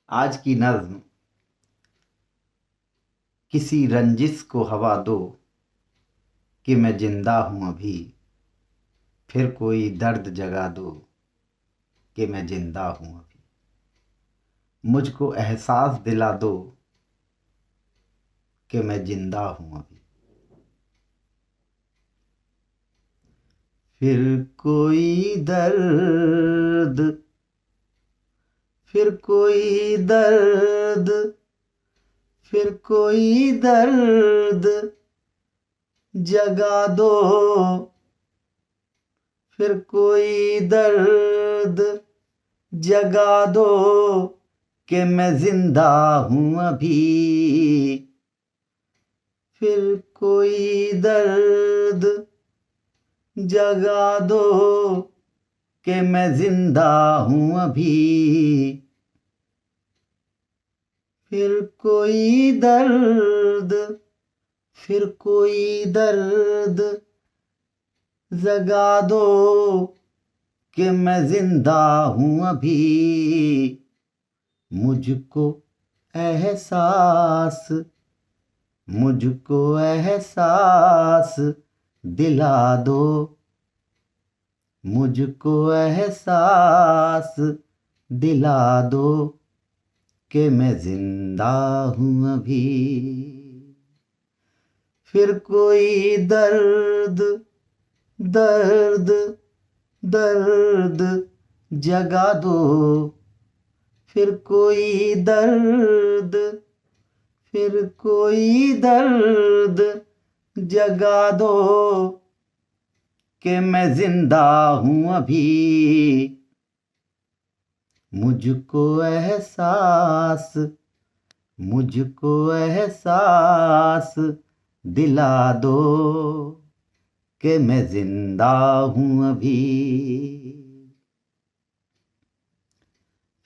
आज की नज़्म। किसी रंजिश को हवा दो कि मैं जिंदा हूँ अभी, फिर कोई दर्द जगा दो कि मैं जिंदा हूँ अभी। मुझको एहसास दिला दो कि मैं जिंदा हूँ अभी। फिर कोई दर्द, फिर कोई दर्द, फिर कोई दर्द जगा दो, फिर कोई दर्द जगा दो कि मैं जिंदा हूँ अभी। फिर कोई दर्द जगा दो कि मैं जिंदा हूँ अभी। फिर कोई दर्द, फिर कोई दर्द जगा दो कि मैं जिंदा हूँ अभी। मुझको एहसास, मुझको एहसास दिला दो, मुझको एहसास दिला दो कि मैं जिंदा हूँ अभी। फिर कोई दर्द, दर्द, दर्द जगा दो, फिर कोई दर्द, फिर कोई दर्द जगा दो कि मैं जिंदा हूँ अभी। मुझको एहसास, मुझको एहसास दिला दो कि मैं जिंदा हूँ अभी।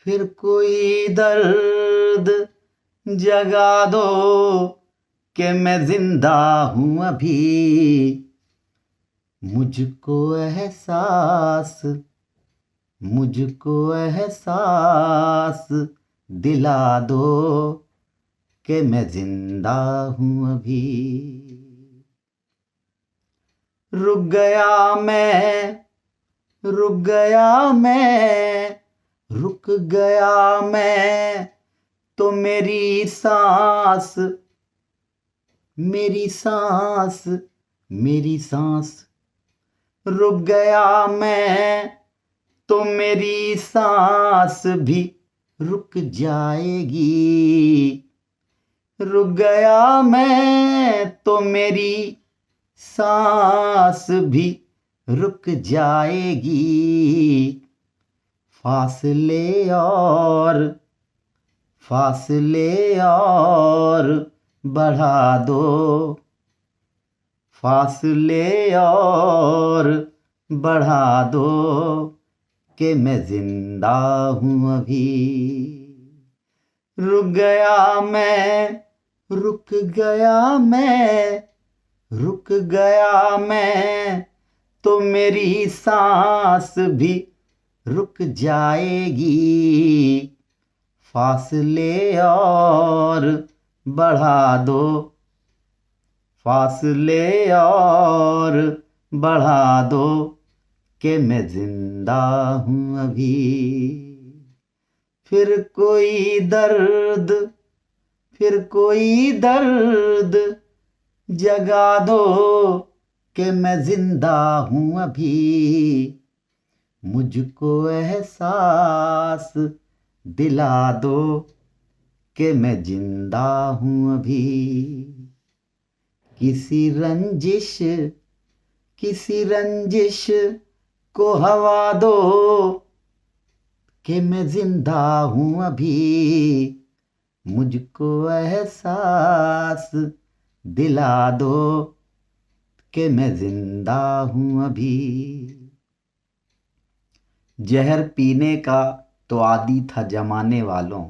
फिर कोई दर्द जगा दो कि मैं जिंदा हूँ अभी। मुझको एहसास, मुझको एहसास दिला दो कि मैं जिंदा हूँ अभी। रुक गया मैं, रुक गया मैं, रुक गया मैं तो मेरी सांस, मेरी सांस, मेरी सांस। रुक गया मैं तो मेरी सांस भी रुक जाएगी। रुक गया मैं तो मेरी सांस भी रुक जाएगी। फासले और, फासले और बढ़ा दो, फासले और बढ़ा दो कि मैं जिंदा हूँ अभी। रुक गया मैं, रुक गया मैं, रुक गया मैं तो मेरी सांस भी रुक जाएगी। फासले और बढ़ा दो, फासले और बढ़ा दो कि मैं जिंदा हूँ अभी। फिर कोई दर्द, फिर कोई दर्द जगा दो कि मैं जिंदा हूँ अभी। मुझको एहसास दिला दो कि मैं जिंदा हूँ अभी। किसी रंजिश, किसी रंजिश को हवा दो कि मैं जिंदा हूँ अभी। मुझको एहसास दिला दो कि मैं जिंदा हूँ अभी। जहर पीने का तो आदी था जमाने वालों,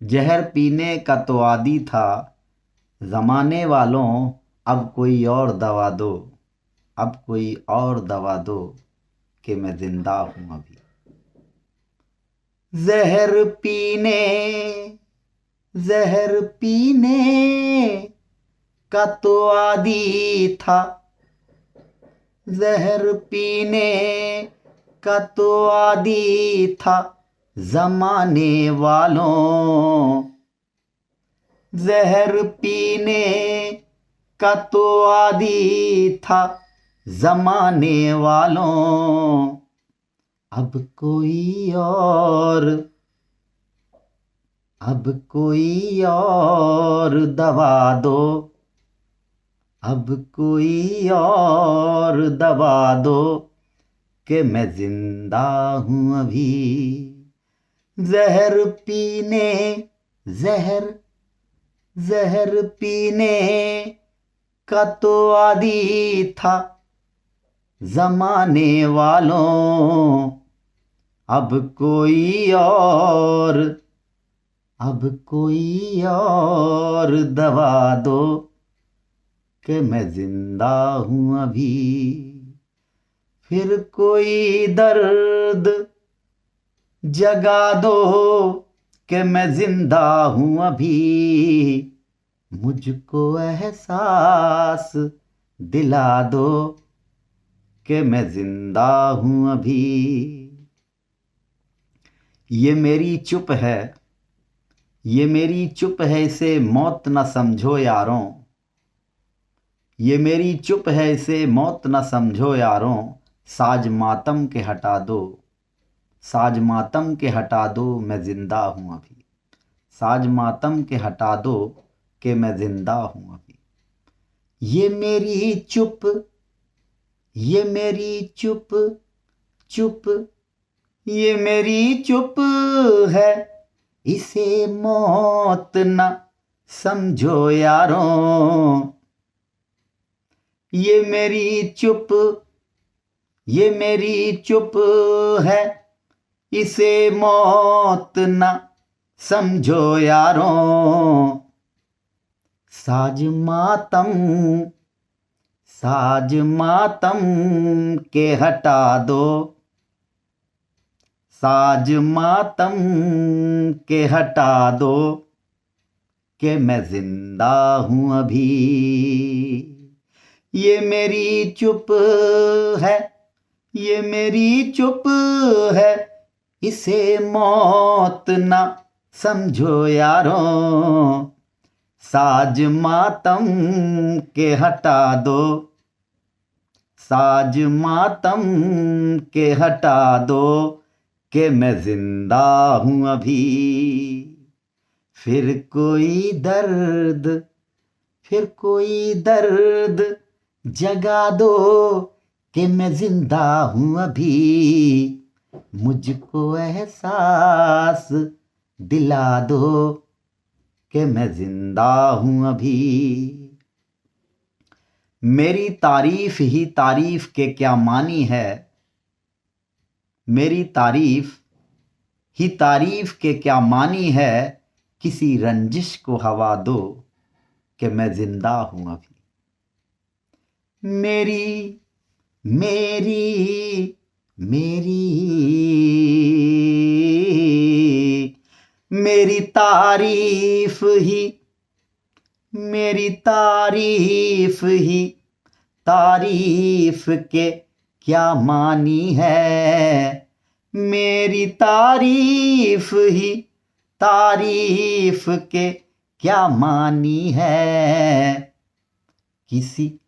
जहर पीने का तो आदी था जमाने वालों। अब कोई और दवा दो, अब कोई और दवा दो कि मैं जिंदा हूँ अभी। जहर पीने जहर पीने का तो आदी था, जहर पीने का तो आदी था जमाने वालों, जहर पीने का तो आदी था जमाने वालों। अब कोई और दवा दो, अब कोई और दवा दो कि मैं जिंदा हूं अभी। जहर पीने जहर पीने का तो आदी था जमाने वालों। अब कोई और दवा दो कि मैं जिंदा हूं अभी। फिर कोई दर्द जगा दो कि मैं जिंदा हूं अभी। मुझको एहसास दिला दो कि मैं जिंदा हूं अभी। ये मेरी चुप है, ये मेरी चुप है, इसे मौत न समझो यारों। ये मेरी चुप है, इसे मौत न समझो यारों। साज मातम के हटा दो, साज मातम के हटा दो, मैं जिंदा हूं अभी। साज मातम के हटा दो कि मैं जिंदा हूं अभी। ये मेरी चुप, ये मेरी चुप ये मेरी चुप है, इसे मौत न समझो यारों। ये मेरी चुप है, इसे मौत न समझो यारों। साज मातम के हटा दो, साज मातम के हटा दो कि मैं जिंदा हूं अभी। ये मेरी चुप है, ये मेरी चुप है, इसे मौत न समझो यारों। साज मातम के हटा दो, साज मातम के हटा दो कि मैं जिंदा हूं अभी। फिर कोई दर्द जगा दो कि मैं जिंदा हूं अभी। मुझको एहसास दिला दो कि मैं जिंदा हूं अभी। मेरी तारीफ ही तारीफ के क्या मानी है, मेरी तारीफ ही तारीफ के क्या मानी है। किसी रंजिश को हवा दो कि मैं जिंदा हूं अभी। मेरी मेरी मेरी मेरी तारीफ ही तारीफ के क्या मानी है। मेरी तारीफ ही तारीफ के क्या मानी है। किसी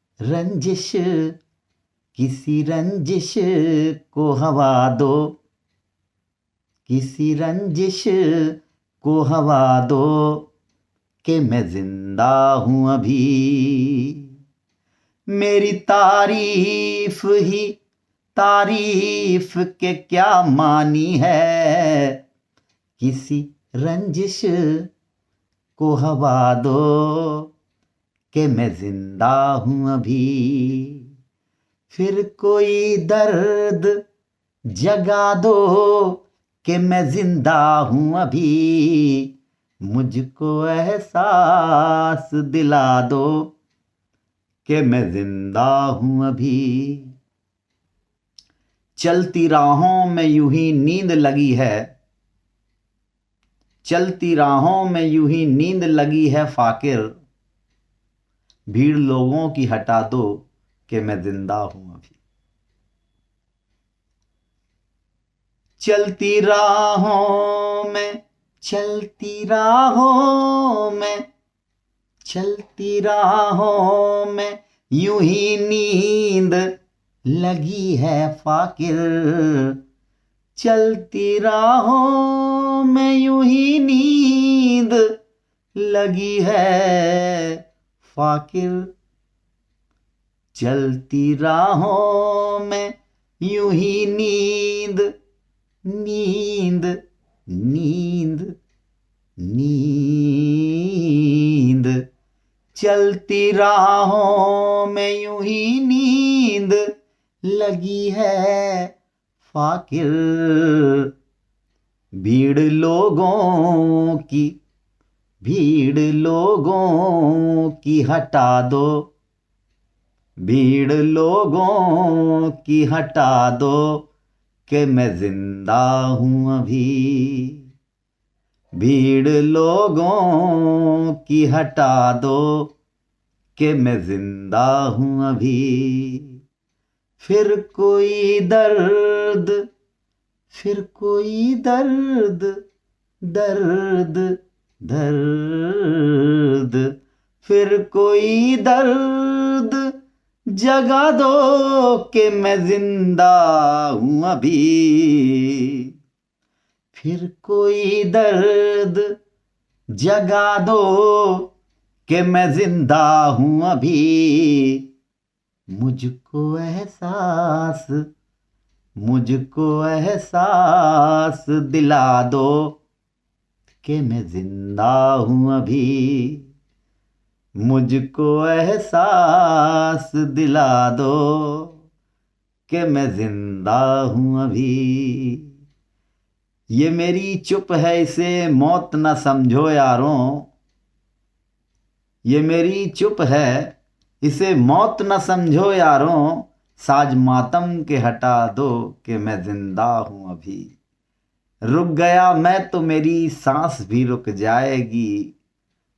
रंजिश को हवा दो, किसी रंजिश को हवा दो कि मैं जिंदा हूं अभी। मेरी तारीफ ही तारीफ के क्या मानी है। किसी रंजिश को हवा दो कि मैं जिंदा हूं अभी। फिर कोई दर्द जगा दो कि मैं जिंदा हूं अभी। मुझको एहसास दिला दो कि मैं जिंदा हूं अभी। चलती राहों में यूं ही नींद लगी है, चलती राहों में यूं ही नींद लगी है फाकिर, भीड़ लोगों की हटा दो कि मैं जिंदा हूं अभी। चलती राहों में, चलती राहों में, चलती राहों में यूं ही नींद लगी है फाकिर, चलती राहों में यूं ही नींद लगी है फाकिर, चलती राहों में यूं ही नींद नींद नींद नींद, चलती राहों में यूं ही नींद लगी है फाकिर, भीड़ लोगों की, भीड़ लोगों की हटा दो, भीड़ लोगों की हटा दो कि मैं जिंदा हूं अभी, भीड़ लोगों की हटा दो कि मैं जिंदा हूं अभी। फिर कोई दर्द, फिर कोई दर्द, दर्द दर्द, फिर कोई दर्द जगा दो कि मैं जिंदा हूं अभी, फिर कोई दर्द जगा दो कि मैं जिंदा हूं अभी, मुझको एहसास, मुझको एहसास दिला दो कि मैं जिंदा हूं अभी, मुझको एहसास दिला दो कि मैं जिंदा हूं अभी। ये मेरी चुप है इसे मौत न समझो यारों, ये मेरी चुप है इसे मौत न समझो यारों, साज मातम के हटा दो कि मैं जिंदा हूं अभी, रुक गया मैं तो मेरी सांस भी रुक जाएगी,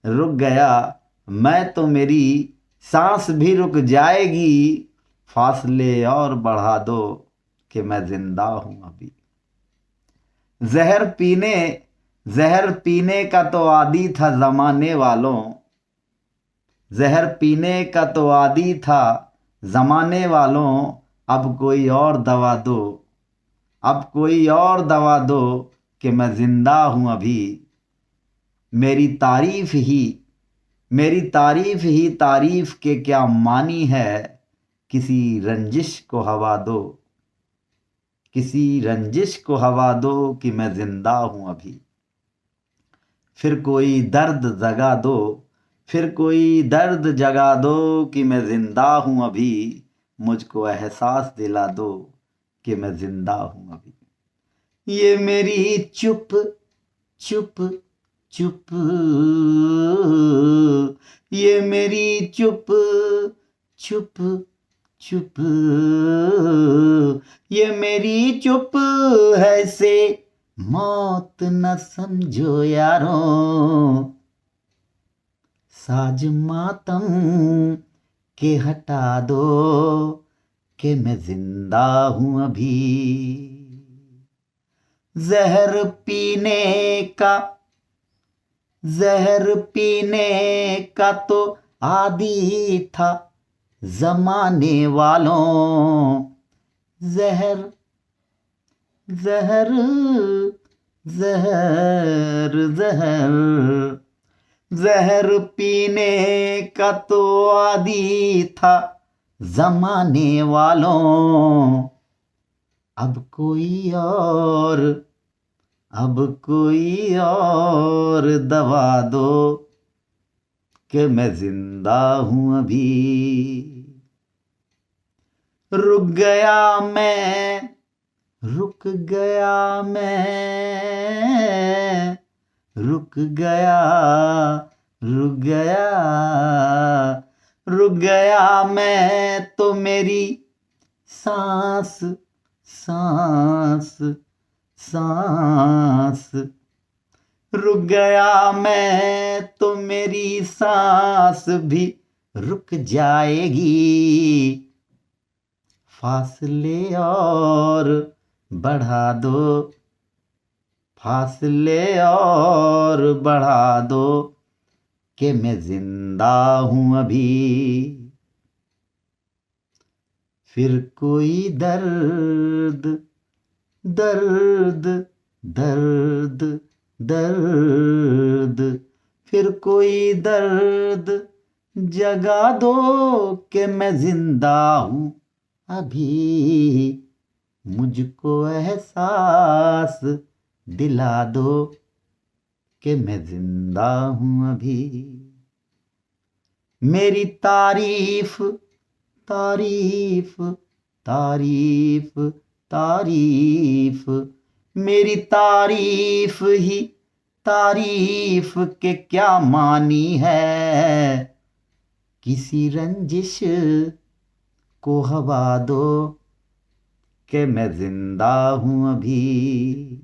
रुक गया मैं तो मेरी सांस भी रुक जाएगी, फासले और बढ़ा दो कि मैं जिंदा हूं अभी। जहर पीने, जहर पीने का तो आदी था जमाने वालों, जहर पीने का तो आदी था जमाने वालों, अब कोई और दवा दो, अब कोई और दवा दो कि मैं जिंदा हूं अभी, मेरी तारीफ ही, मेरी तारीफ ही तारीफ के क्या मानी है, किसी रंजिश को हवा दो, किसी रंजिश को हवा दो कि मैं जिंदा हूं अभी, फिर कोई दर्द जगा दो, फिर कोई दर्द जगा दो कि मैं जिंदा हूं अभी, मुझको एहसास दिला दो कि मैं जिंदा हूं अभी। ये मेरी चुप चुप चुप, ये मेरी चुप चुप चुप, ये मेरी चुप है से मौत न समझो यारों, साज मातम के हटा दो कि मैं जिंदा हूं अभी, जहर पीने का, जहर पीने का तो आदी था जमाने वालों, जहर जहर जहर जहर, जहर पीने का तो आदी था जमाने वालों, अब कोई और, अब कोई और दवा दो कि मैं जिंदा हूं अभी, रुक गया मैं, रुक गया मैं, रुक गया, रुक गया, रुक गया मैं तो मेरी सांस, सांस सांस, रुक गया मैं तो मेरी सांस भी रुक जाएगी, फासले और बढ़ा दो, फासले और बढ़ा दो कि मैं जिंदा हूं अभी। फिर कोई दर्द दर्द दर्द दर्द, फिर कोई दर्द जगा दो कि मैं जिंदा हूं अभी। मुझको एहसास दिला दो कि मैं जिंदा हूं अभी। मेरी तारीफ तारीफ तारीफ तारीफ, मेरी तारीफ ही तारीफ के क्या मानी है। किसी रंजिश को हवा दो कि मैं जिंदा हूं अभी।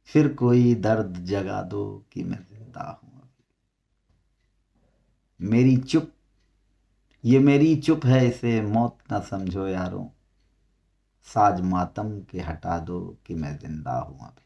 फिर कोई दर्द जगा दो कि मैं जिंदा हूं अभी। मेरी चुप, ये मेरी चुप है, इसे मौत ना समझो यारों। साज मातम के हटा दो कि मैं जिंदा हूं अभी।